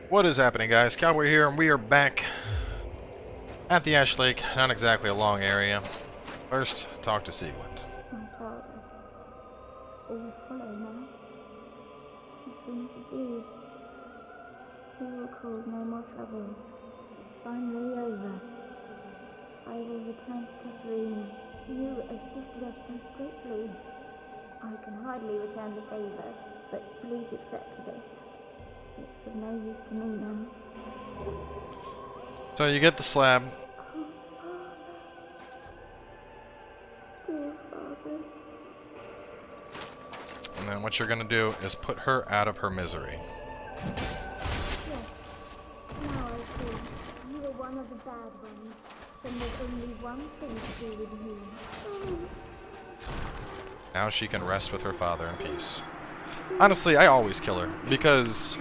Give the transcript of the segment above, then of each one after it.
What is happening, guys? Cowboy here, and we are back at the Ash Lake. Not exactly a long area. First, talk to Siegmund. My father, all follow now. Nothing to do. He will cause no more trouble. Finally over. I will return to Catherine. You assisted us so greatly. I can hardly return the favor, but please accept this. It's of no use to me now. So you get the slab. Oh, Father. Dear Father. And then what you're going to do is put her out of her misery. Yes. Now I see. You are one of the bad ones. Then there's only one thing to do with you. Oh. Now she can rest with her father in peace. Honestly, I always kill her, because,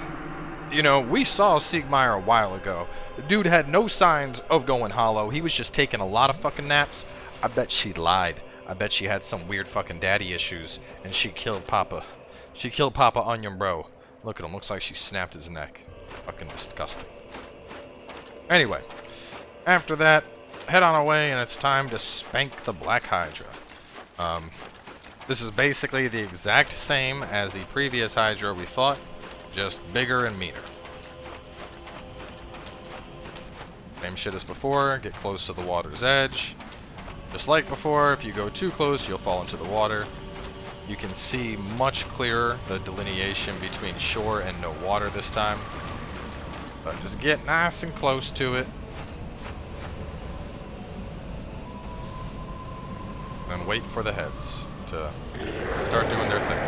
you know, we saw Siegmeyer a while ago. The dude had no signs of going hollow. He was just taking a lot of fucking naps. I bet she lied. I bet she had some weird fucking daddy issues, and she killed Papa. She killed Papa Onion Bro. Look at him. Looks like she snapped his neck. Fucking disgusting. Anyway, after that, head on away, and it's time to spank the Black Hydra. This is basically the exact same as the previous Hydra we fought, just bigger and meaner. Same shit as before, get close to the water's edge. Just like before, if you go too close, you'll fall into the water. You can see much clearer the delineation between shore and no water this time. But just get nice and close to it. And wait for the heads to start doing their thing.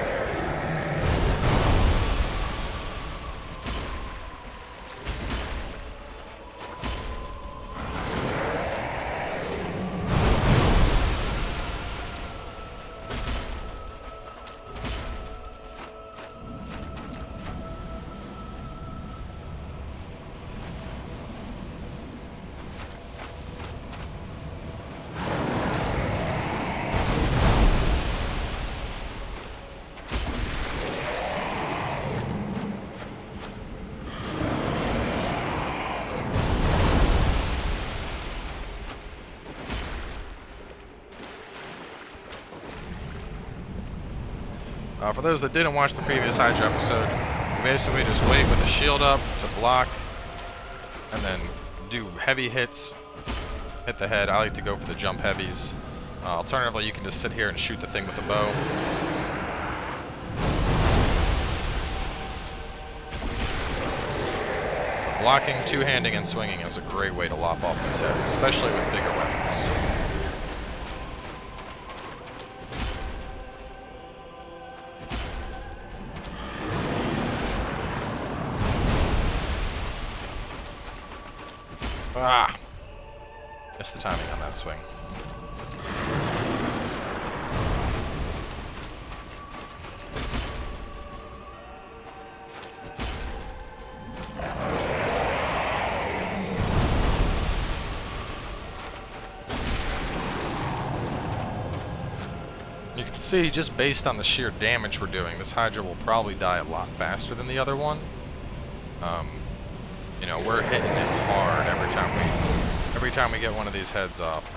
For those that didn't watch the previous Hydra episode, you basically just wait with the shield up to block, and then do heavy hits, hit the head. I like to go for the jump heavies. Alternatively, you can just sit here and shoot the thing with a bow. Blocking, two-handing, and swinging is a great way to lop off these heads, especially with bigger weapons. Ah! Missed the timing on that swing. You can see, just based on the sheer damage we're doing, this Hydra will probably die a lot faster than the other one. You know, we're hitting it hard every time we get one of these heads off.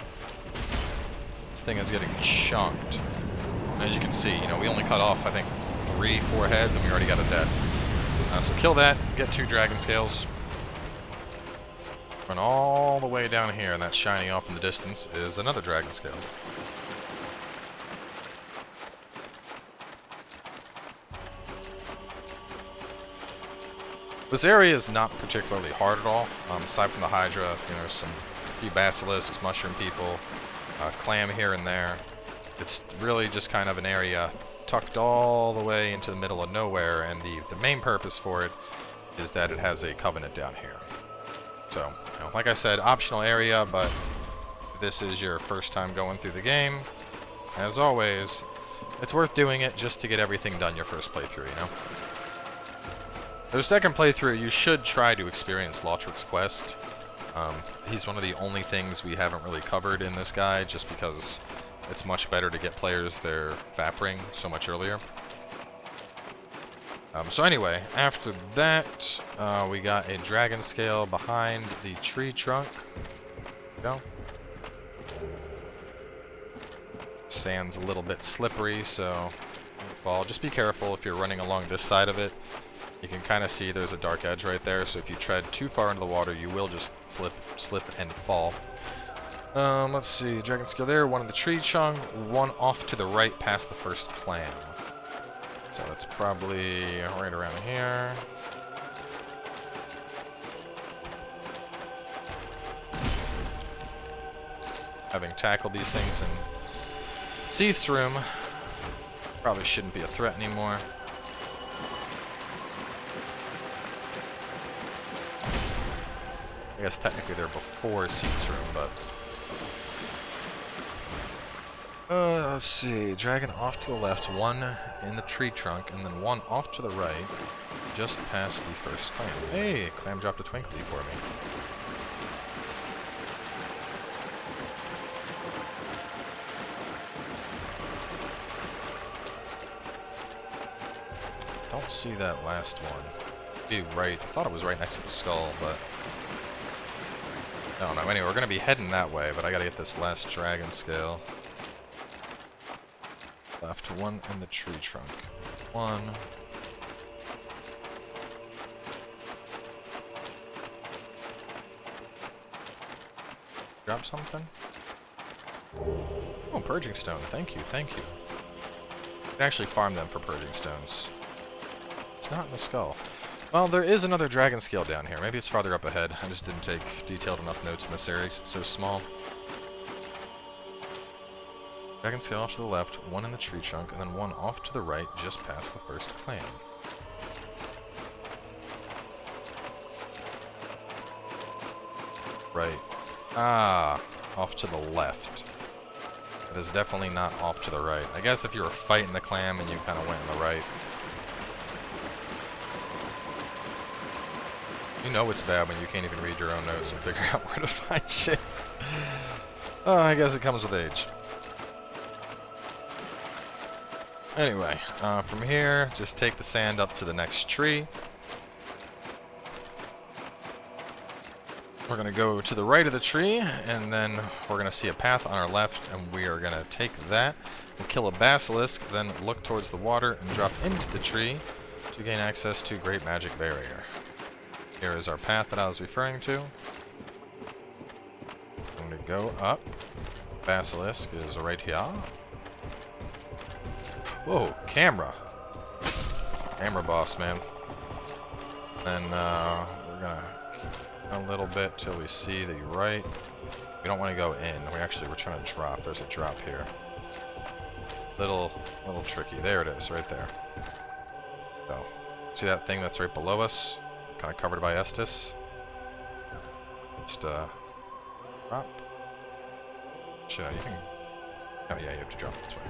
This thing is getting chunked. As you can see, you know, we only cut off, I think, 3-4 heads, and we already got a dead. So kill that, get 2 dragon scales. Run all the way down here, and that shining off in the distance is another dragon scale. This area is not particularly hard at all. Aside from the Hydra, you know, there's a few basilisks, mushroom people, clam here and there. It's really just kind of an area tucked all the way into the middle of nowhere, and the main purpose for it is that it has a covenant down here. So, you know, like I said, optional area, but if this is your first time going through the game, as always, it's worth doing it just to get everything done your first playthrough, you know? For the second playthrough, you should try to experience Lautric's quest. He's one of the only things we haven't really covered in this guide, just because it's much better to get players their VAP ring so much earlier. So anyway, after that, we got a dragon scale behind the tree trunk. Go. Sand's a little bit slippery, so you fall. Just be careful if you're running along this side of it. You can kind of see there's a dark edge right there, so if you tread too far into the water, you will just slip and fall. Let's see, dragon scale there, one in the tree trunk, one off to the right past the first clam. So that's probably right around here. Having tackled these things in Seath's room, probably shouldn't be a threat anymore. I guess technically they're before Seath's room, but... let's see, dragon off to the left, one in the tree trunk, and then one off to the right, just past the first clam. Hey, clam dropped a twinkly for me. Don't see that last one. Be right, I thought it was right next to the skull, but... I don't know. Anyway, we're going to be heading that way, but I got to get this last dragon scale. Left one in the tree trunk. One. Drop something? Oh, purging stone. Thank you, thank you. You can actually farm them for purging stones. It's not in the skull. Well, there is another dragon scale down here. Maybe it's farther up ahead. I just didn't take detailed enough notes in this area because it's so small. Dragon scale off to the left, one in the tree trunk, and then one off to the right, just past the first clam. Right. Ah, off to the left. That is definitely not off to the right. I guess if you were fighting the clam and you kind of went in the right. You know it's bad when you can't even read your own notes and figure out where to find shit. I guess it comes with age. Anyway, from here, just take the sand up to the next tree. We're going to go to the right of the tree, and then we're going to see a path on our left, and we are going to take that and kill a basilisk, then look towards the water and drop into the tree to gain access to Great Magic Barrier. Here is our path that I was referring to. I'm going to go up. Basilisk is right here. Whoa, camera. Camera boss, man. Then we're going to a little bit till we see the right. We don't want to go in. We're trying to drop. There's a drop here. Little tricky. There it is, right there. So, see that thing that's right below us? Kind of covered by Estus. Just drop. Yeah, you can. Oh yeah, you have to drop this way.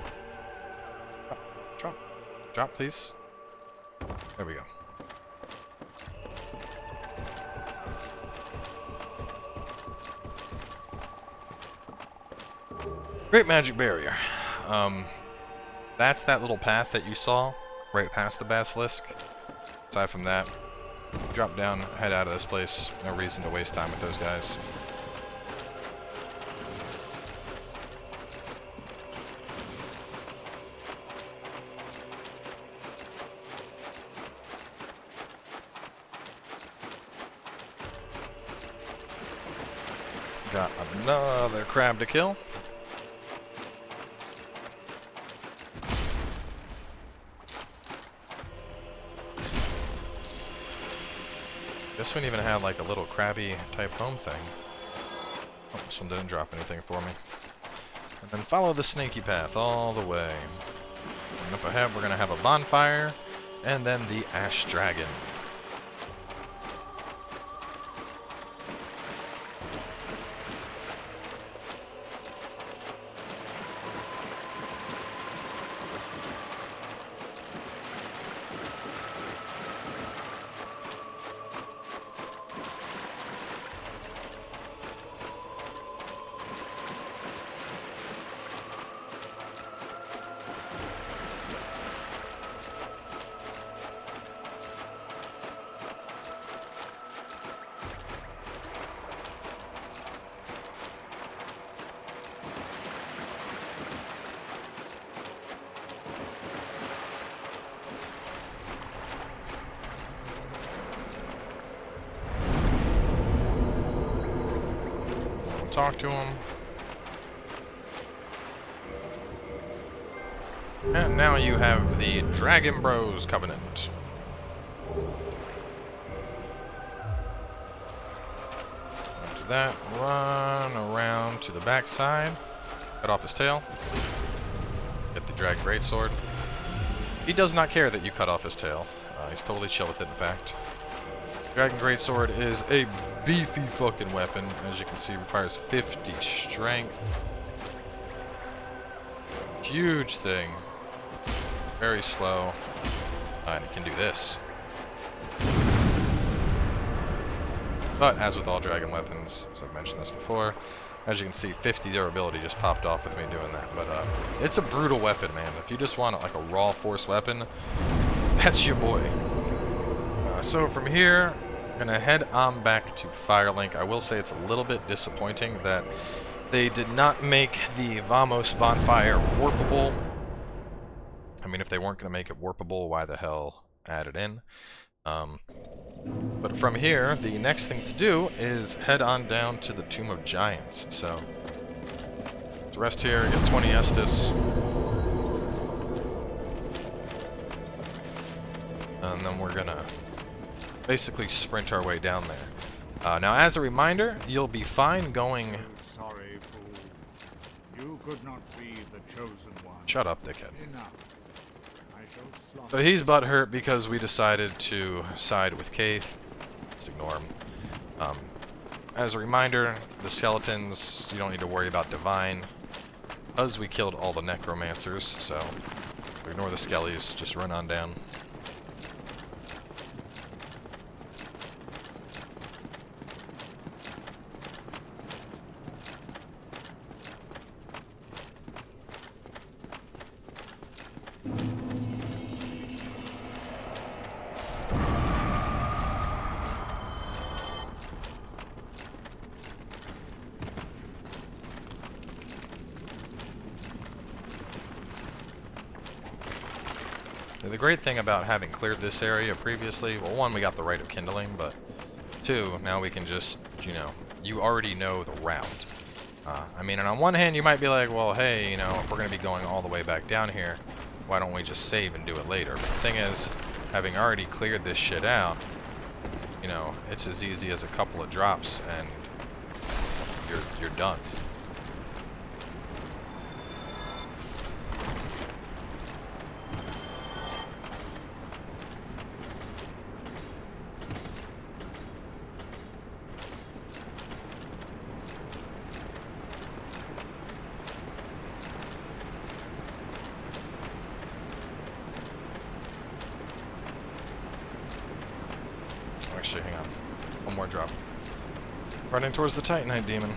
Drop, please. There we go. Great Magic Barrier. That's that little path that you saw right past the basilisk. Aside from that, drop down, head out of this place. No reason to waste time with those guys. Got another crab to kill. This one even had like a little crabby type home thing. Oh, this one didn't drop anything for me. And then follow the snaky path all the way. And up ahead we're going to have a bonfire and then the Ash Dragon. and talk to him. And now you have the Dragon Bros Covenant. After that, run around to the backside, cut off his tail, get the Dragon Greatsword. He does not care that you cut off his tail. He's totally chill with it, in fact. Dragon Greatsword is a beefy fucking weapon. As you can see, requires 50 strength. Huge thing. Very slow. And it can do this. But as with all dragon weapons, as I've mentioned this before, as you can see, 50 durability just popped off with me doing that. But it's a brutal weapon, man. If you just want like a raw force weapon, that's your boy. So from here, I'm gonna head on back to Firelink. I will say it's a little bit disappointing that they did not make the Vamos bonfire warpable. I mean, if they weren't gonna make it warpable, why the hell add it in? But from here, the next thing to do is head on down to the Tomb of Giants. So let's rest here, get 20 Estus. And then we're gonna basically sprint our way down there. Now, as a reminder, you'll be fine going... Sorry, fool. You could not be the chosen one. Shut up, dickhead. Enough. I shall slaughter. So he's butthurt because we decided to side with Kaith. Let's ignore him. As a reminder, the skeletons, you don't need to worry about Divine, because we killed all the Necromancers, so ignore the skellies, just run on down. The great thing about having cleared this area previously, well, one, we got the Rite of Kindling, but two, now we can just, you know, you already know the route. I mean, and on one hand, you might be like, well, hey, you know, if we're going to be going all the way back down here, why don't we just save and do it later? But the thing is, having already cleared this shit out, you know, it's as easy as a couple of drops, and you're done. Actually, hang on. One more drop. Running towards the Titanite demon.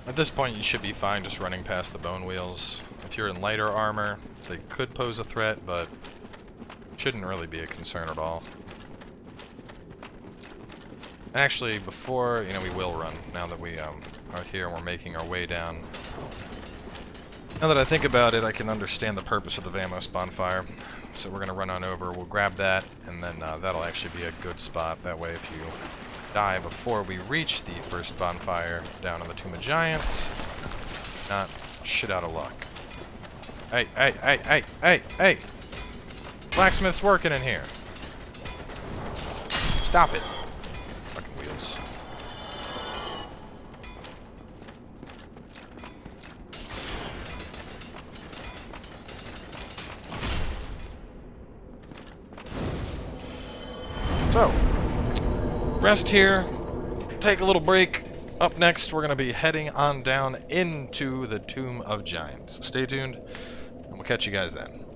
At this point, you should be fine just running past the bone wheels. If you're in lighter armor, they could pose a threat, but shouldn't really be a concern at all. Actually, before, you know, we will run, now that we are here and we're making our way down. Now that I think about it, I can understand the purpose of the Vamos bonfire. So we're going to run on over, we'll grab that, and then that'll actually be a good spot. That way, if you die before we reach the first bonfire down in the Tomb of Giants, not shit out of luck. Hey, hey, hey, hey, hey, hey! Blacksmith's working in here. Stop it. Fucking wheels. So, rest here, take a little break. Up next, we're going to be heading on down into the Tomb of Giants. Stay tuned, and we'll catch you guys then.